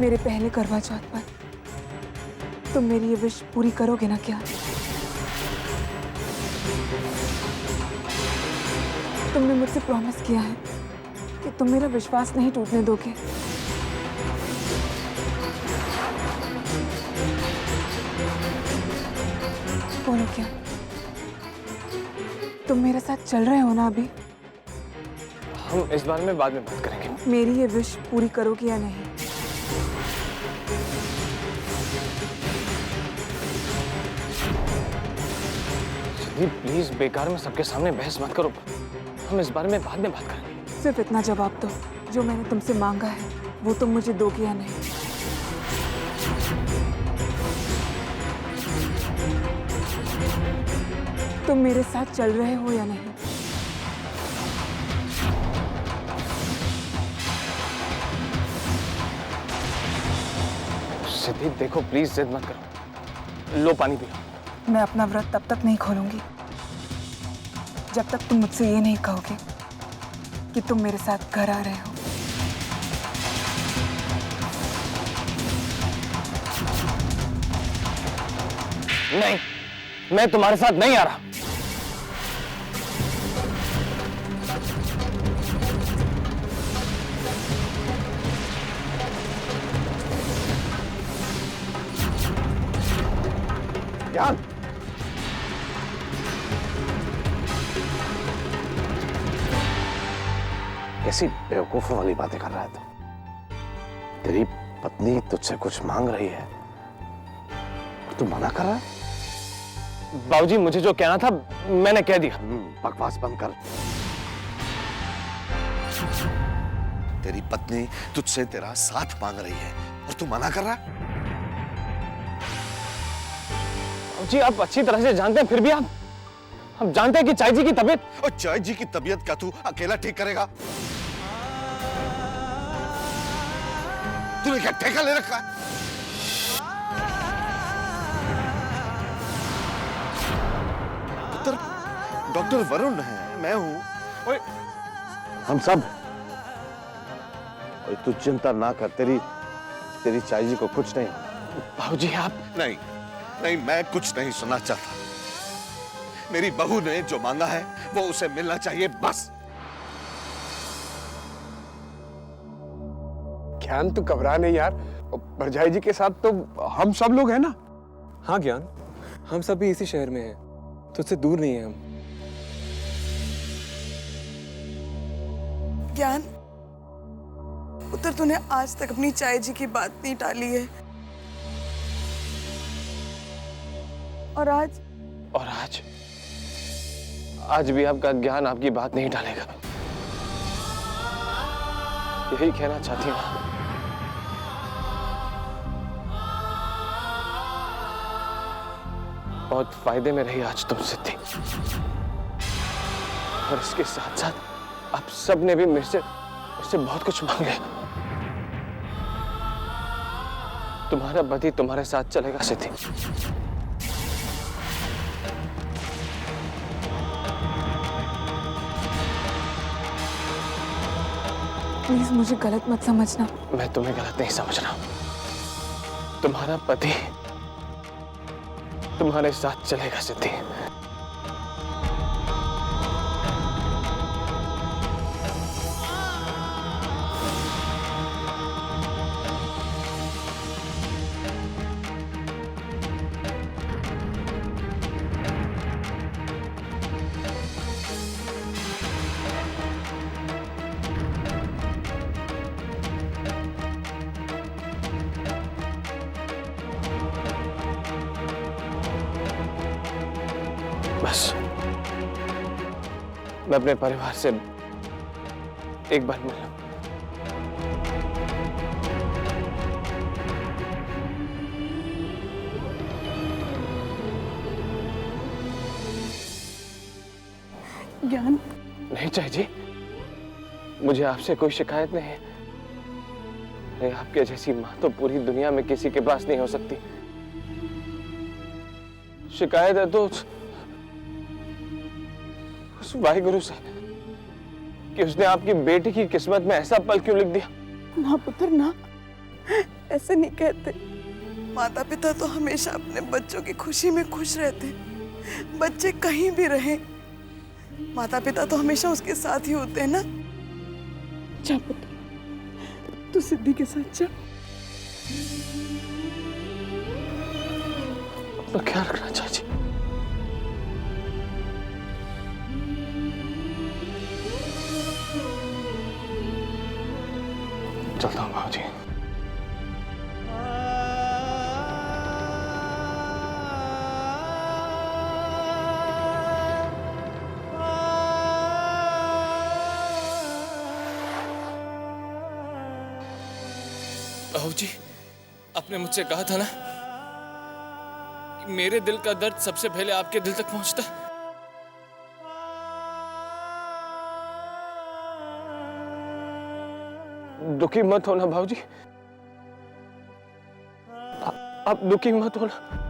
मेरे पहले करवा चौथ पर तुम मेरी ये विश पूरी करोगे ना क्या? तुमने मुझसे प्रॉमिस किया है कि तुम मेरा विश्वास नहीं टूटने दोगे। बोलो क्या तुम मेरे साथ चल रहे हो ना अभी? हम इस बारे में बाद में बात करेंगे। मेरी ये विश पूरी करोगे या नहीं? प्लीज बेकार में सबके सामने बहस मत करो। हम इस बारे में बाद में बात करेंगे। सिर्फ इतना जवाब दो, जो मैंने तुमसे मांगा है वो तुम मुझे दोगे या नहीं? तुम मेरे साथ चल रहे हो या नहीं? सिद्धि देखो, प्लीज जिद मत करो। लो पानी पियो। मैं अपना व्रत तब तक नहीं खोलूंगी जब तक तुम मुझसे ये नहीं कहोगे कि तुम मेरे साथ घर आ रहे हो। नहीं, मैं तुम्हारे साथ नहीं आ रहा। ज्ञान, कैसी बेवकूफों वाली बातें कर रहा है तू? तेरी पत्नी तुझसे कुछ मांग रही है, तू मना कर रहा है? बाबूजी, मुझे जो कहना था मैंने कह दिया। बकवास बंद कर। तेरी पत्नी तुझसे तेरा साथ मांग रही है और तू मना कर रहा है? जी आप अच्छी तरह से जानते हैं, फिर भी आप हम जानते हैं कि चाय जी की तबीयत। और चाय जी की तबीयत का तू अकेला ठीक करेगा? तूने क्या ठेका ले रखा है? पुत्र, डॉक्टर वरुण है, मैं हूं। ओए, हम सब। और तू चिंता ना कर, तेरी चाय जी को कुछ नहीं। बाबूजी आप नहीं, मैं कुछ नहीं सुनना चाहता। मेरी बहू ने जो मांगा है वो उसे मिलना चाहिए, बस। ज्ञान तू घबरा नहीं यार, भरजाई जी के साथ तो हम सब लोग हैं ना। हाँ ज्ञान, हम सब भी इसी शहर में हैं, तुझसे दूर नहीं है हम। ज्ञान, उत्तर तूने आज तक अपनी चाय जी की बात नहीं टाली है, और आज भी आपका ज्ञान आपकी बात नहीं टालेगा। यही कहना चाहती हूँ। बहुत फायदे में रही आज तुम सिद्धि, और इसके साथ साथ आप सब ने भी मुझसे बहुत कुछ मांग लिया। तुम्हारा पति तुम्हारे साथ चलेगा सिद्धि। प्लीज मुझे गलत मत समझना। मैं तुम्हें गलत नहीं समझ रहा। तुम्हारा पति तुम्हारे साथ चलेगा सिद्धि। बस मैं अपने परिवार से एक बार मिलूं। ज्ञान, नहीं चाहे जी, मुझे आपसे कोई शिकायत नहीं है। नहीं, आपके जैसी माँ तो पूरी दुनिया में किसी के पास नहीं हो सकती। शिकायत है तो वाहिगुरु से कि उसने आपकी बेटी की किस्मत में ऐसा पल क्यों लिख दिया। ना पुत्र ना, ऐसे नहीं कहते। माता पिता तो हमेशा अपने बच्चों की खुशी में खुश रहते। बच्चे कहीं भी रहे, माता पिता तो हमेशा उसके साथ ही होते हैं ना। जा पुत्र, तू सिद्धि के साथ जा। अपना ख्याल रखना चाची। चलता हूँ भाजी। बाबूजी, आपने मुझसे कहा था ना कि मेरे दिल का दर्द सबसे पहले आपके दिल तक पहुंचता है। दुखी मत होना भाजी, आप दुखी मत होना।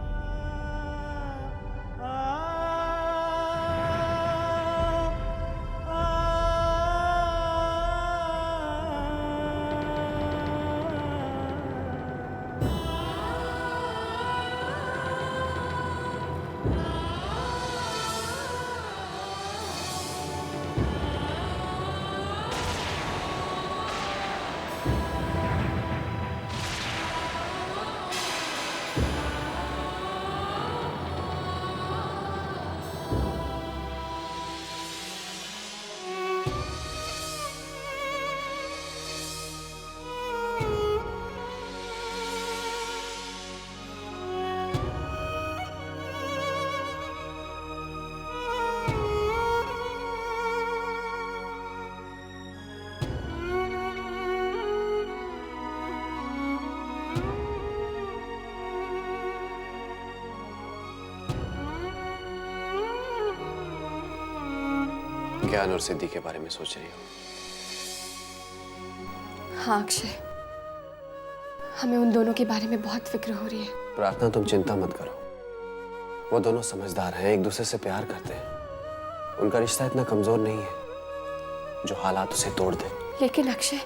ज्ञान और सिद्धि के बारे में सोच रही हो? हाँ अक्षय, हमें उन दोनों के बारे में बहुत फिक्र हो रही है। प्रार्थना, तुम चिंता मत करो। वो दोनों समझदार हैं, एक दूसरे से प्यार करते हैं। उनका रिश्ता इतना कमजोर नहीं है जो हालात उसे तोड़ दे। लेकिन अक्षय,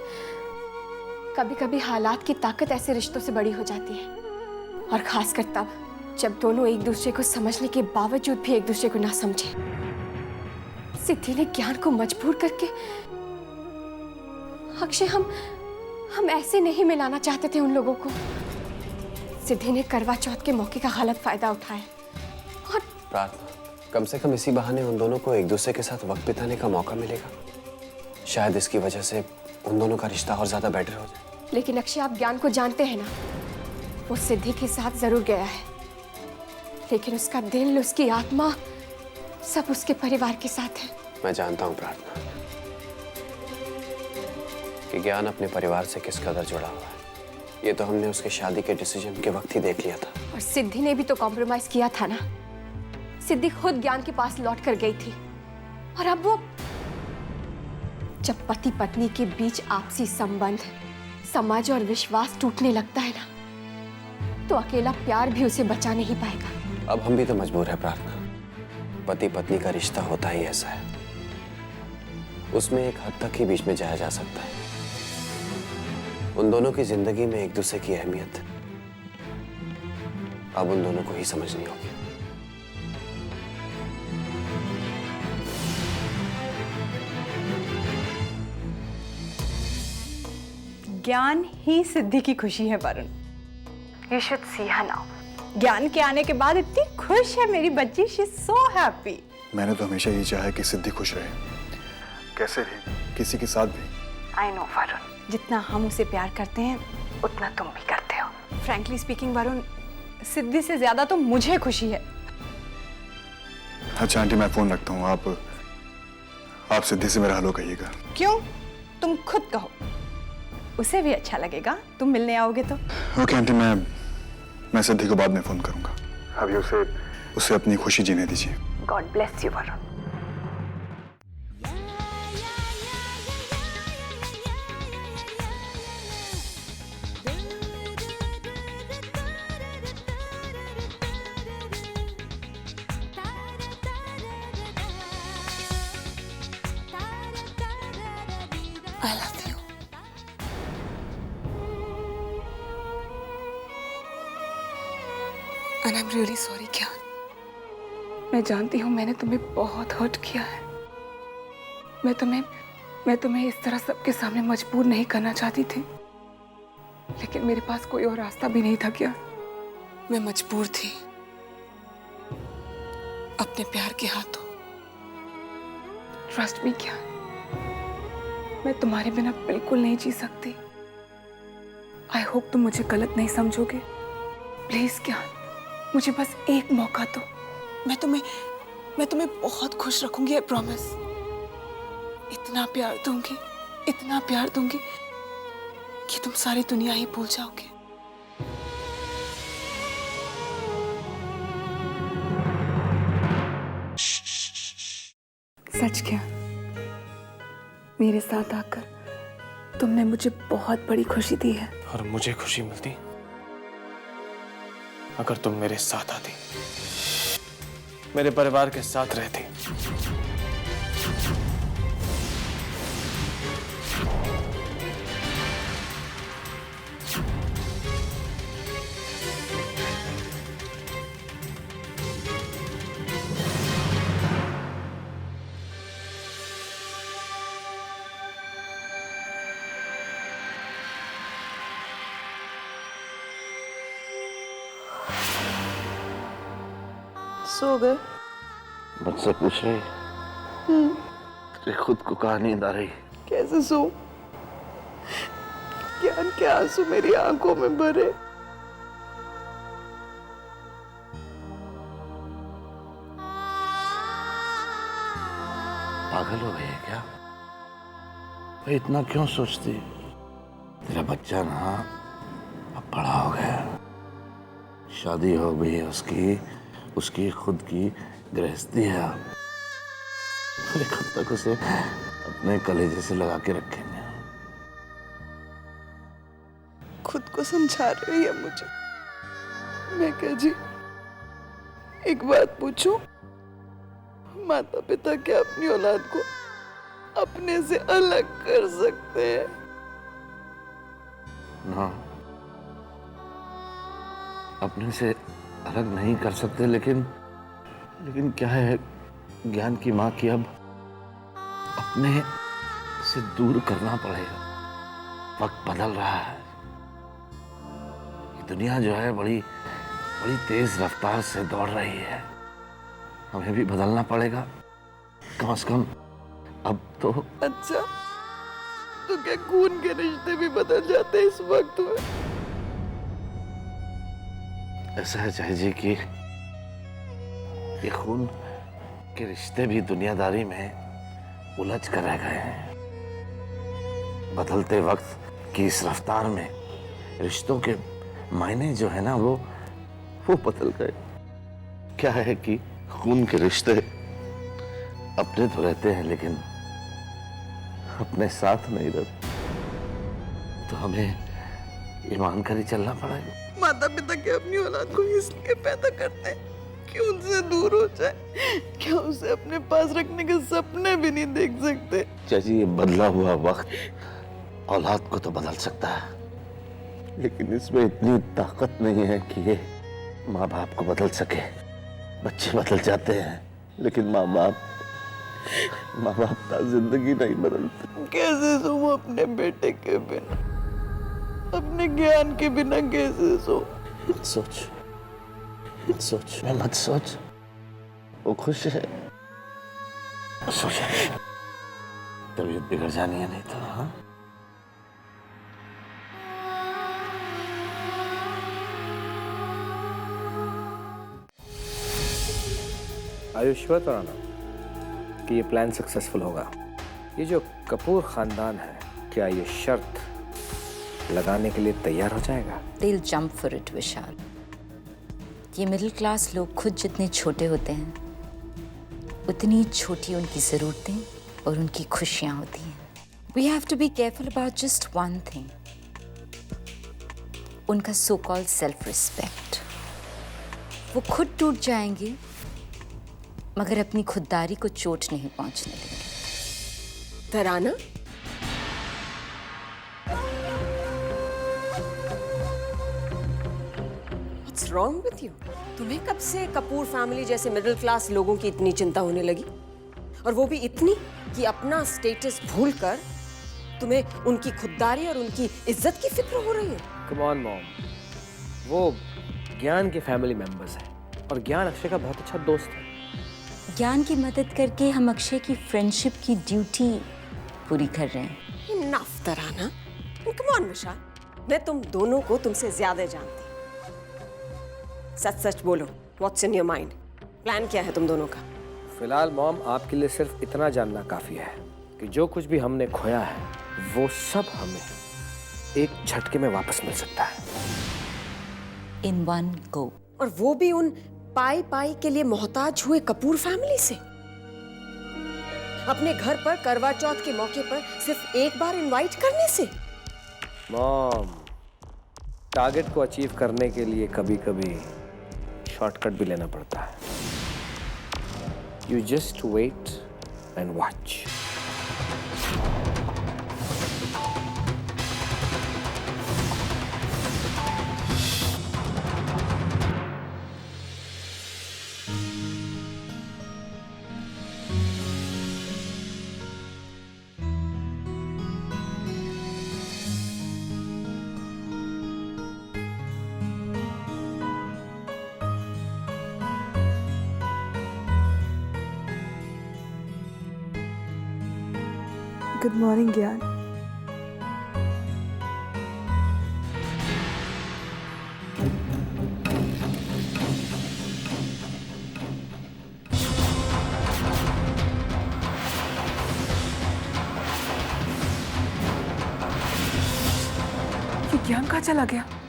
कभी कभी हालात की ताकत ऐसे रिश्तों से बड़ी हो जाती है, और खासकर तब जब दोनों एक दूसरे को समझने के बावजूद भी एक दूसरे को ना समझे। सिद्धि ने ज्ञान को मजबूर करके, अक्षय हम ऐसे नहीं मिलाना चाहते थे उन लोगों को। सिद्धि ने करवा चौथ के मौके का गलत फायदा उठाया। और प्रार्थना, कम से कम इसी बहाने उन दोनों को एक दूसरे के साथ वक्त बिताने का मौका मिलेगा। शायद इसकी वजह से उन दोनों का रिश्ता और ज्यादा बेटर हो जाए। लेकिन अक्षय, आप ज्ञान को जानते हैं ना, वो सिद्धि के साथ जरूर गया है, लेकिन उसका दिल, उसकी आत्मा सब उसके परिवार के साथ है। मैं जानता हूँ प्रार्थना कि ज्ञान अपने परिवार से किस कदर जुड़ा हुआ है। ये तो हमने उसके शादी के डिसीजन के वक्त ही देख लिया था। और सिद्धि ने भी तो कॉम्प्रोमाइज किया था ना। सिद्धि खुद ज्ञान के पास लौट कर गई थी, और अब वो, जब पति पत्नी के बीच आपसी संबंध, समझ और विश्वास टूटने लगता है ना, तो अकेला प्यार भी उसे बचा नहीं पाएगा। अब हम भी तो मजबूर है प्रार्थना। पति पत्नी का रिश्ता होता ही ऐसा है, उसमें एक हद तक ही बीच में जाया जा सकता है। उन दोनों की जिंदगी में एक दूसरे की अहमियत अब उन दोनों को ही समझनी होगी। ज्ञान ही सिद्धि की खुशी है Varun. You should see her now. ज्ञान के आने के बाद इतनी खुश है मेरी बच्ची, शी इज सो हैप्पी। मैंने तो हमेशा यही चाहा कि सिद्धि खुश रहे, कैसे रहे, किसी के साथ भी। आई नो वरुण, जितना हम उसे प्यार करते हैं उतना तुम भी करते हो। फ्रैंकली स्पीकिंग वरुण, सिद्धि से ज्यादा तो मुझे खुशी है। अच्छा आंटी, मैं फोन रखता हूँ। आप सिद्धि से मेरा हेलो कहिएगा। क्यों? तुम खुद कहो, उसे भी अच्छा लगेगा। तुम मिलने आओगे तो। ओके आंटी, मैं सिद्धि को बाद में फोन करूंगा। अभी उसे अपनी खुशी जीने दीजिए। God bless you Varun. I love you. And I'm really sorry, ज्ञान। मैं जानती हूँ मैंने तुम्हें बहुत हर्ट किया है। मैं तुम्हें इस तरह सबके सामने मजबूर नहीं करना चाहती थी, लेकिन मेरे पास कोई और रास्ता भी नहीं था। क्या मैं मजबूर थी अपने प्यार के हाथों। ट्रस्ट मी ज्ञान, मैं तुम्हारे बिना बिल्कुल नहीं जी सकती। आई होप तुम मुझे गलत नहीं समझोगे। प्लीज ज्ञान, मुझे बस एक मौका दो। मैं तुम्हें बहुत खुश रखूंगी, आई प्रॉमिस। इतना प्यार दूंगी कि तुम सारी दुनिया ही भूल जाओगे। सच क्या, मेरे साथ आकर तुमने मुझे बहुत बड़ी खुशी दी है। और मुझे खुशी मिलती अगर तुम मेरे साथ आती, मेरे परिवार के साथ रहती। सो गए? मुझसे पूछ रही? तुझे खुद को कहा नींद आ रही? कैसे सो? ज्ञान के आंसू मेरी आंखों में भरे। पागल हो गई है क्या? भाई इतना क्यों सोचती? तेरा बच्चा ना अब बड़ा हो गया, शादी हो गई है उसकी खुद की गृहस्थी है। और कब तक उसे अपने कलेजे से लगा के रखेंगे? खुद को समझा रही है मुझे। मैं क्या जी, एक बात पूछूं? माता पिता क्या अपनी औलाद को अपने से अलग कर सकते हैं? ना, अपने से अलग नहीं कर सकते, लेकिन क्या है, ज्ञान की माँ की अब अपने से दूर करना पड़ेगा। वक्त बदल रहा है, ये दुनिया जो है बड़ी तेज रफ्तार से दौड़ रही है। हमें भी बदलना पड़ेगा, कम से कम अब तो। अच्छा, तो क्या खून के रिश्ते भी बदल जाते हैं इस वक्त में? ऐसा है जय जी कि ये खून के रिश्ते भी दुनियादारी में उलझ कर रह गए हैं। बदलते वक्त की इस रफ्तार में रिश्तों के मायने जो है ना वो बदल गए। क्या है कि खून के रिश्ते अपने तो रहते हैं, लेकिन अपने साथ नहीं रहते। तो हमें ईमान कर ही चलना पड़ेगा। माता पिता क्या अपनी औलाद को इसलिए पैदा करते हैं कि उनसे दूर हो जाए? क्या उसे अपने पास रखने के सपने भी नहीं देख सकते? चाची, ये बदला हुआ वक्त औलाद को तो बदल सकता है, लेकिन इसमें इतनी ताकत नहीं है कि ये माँ बाप को बदल सके। बच्चे बदल जाते हैं, लेकिन माँ बाप तो जिंदगी नहीं बदलते। कैसे तुम अपने बेटे के बिना, अपने ज्ञान के बिना कैसे सो? सोच मैं मत सोच, वो खुश है। सोच तबीयत बिगड़ जानी है नहीं तो। हाँ, Are you sure, तराना, कि ये प्लान सक्सेसफुल होगा? ये जो कपूर खानदान है, क्या ये शर्त लगाने के लिए तैयार हो जाएगा? They'll jump for it, विशाल। ये मिडिल क्लास लोग खुद जितने छोटे होते हैं, उतनी छोटी उनकी ज़रूरतें और उनकी खुशियाँ होती हैं। We have to be careful about just one thing, उनका so called self respect। वो खुद टूट जाएंगे, मगर अपनी खुददारी को चोट नहीं पहुंचने देंगे। तराना, wrong with you? तुम्हें कब से कपूर फैमिली जैसे मिडिल क्लास लोगों की इतनी चिंता होने लगी? और वो भी इतनी कि अपना स्टेटस भूलकर तुम्हें उनकी खुददारी और उनकी इज्जत की फिक्र हो रही है। कम ऑन मॉम, वो ज्ञान के फैमिली मेंबर्स हैं और ज्ञान अक्षय का बहुत अच्छा दोस्त है। ज्ञान की मदद करके हम अक्षय की फ्रेंडशिप की ड्यूटी पूरी कर रहे हैं। Enough, Tarana. Come on, विशाल। मैं तुम दोनों को तुमसे ज्यादा जानती। सच सच बोलो, What's in your mind? Plan क्या है तुम दोनों का? फिलहाल मॉम, आपके लिए सिर्फ इतना जानना काफी है कि जो कुछ भी हमने खोया है वो सब हमें एक झटके में वापस मिल सकता है। In one go. और वो भी उन पाई पाई के लिए मोहताज हुए कपूर फैमिली से। अपने घर पर करवा चौथ के मौके पर सिर्फ एक बार इनवाइट करने से। मॉम, टारगेट को अचीव करने के लिए कभी-कभी शॉर्टकट भी लेना पड़ता है। You just wait and watch. Good morning ज्ञान। ये ज्ञान कहाँ चला गया?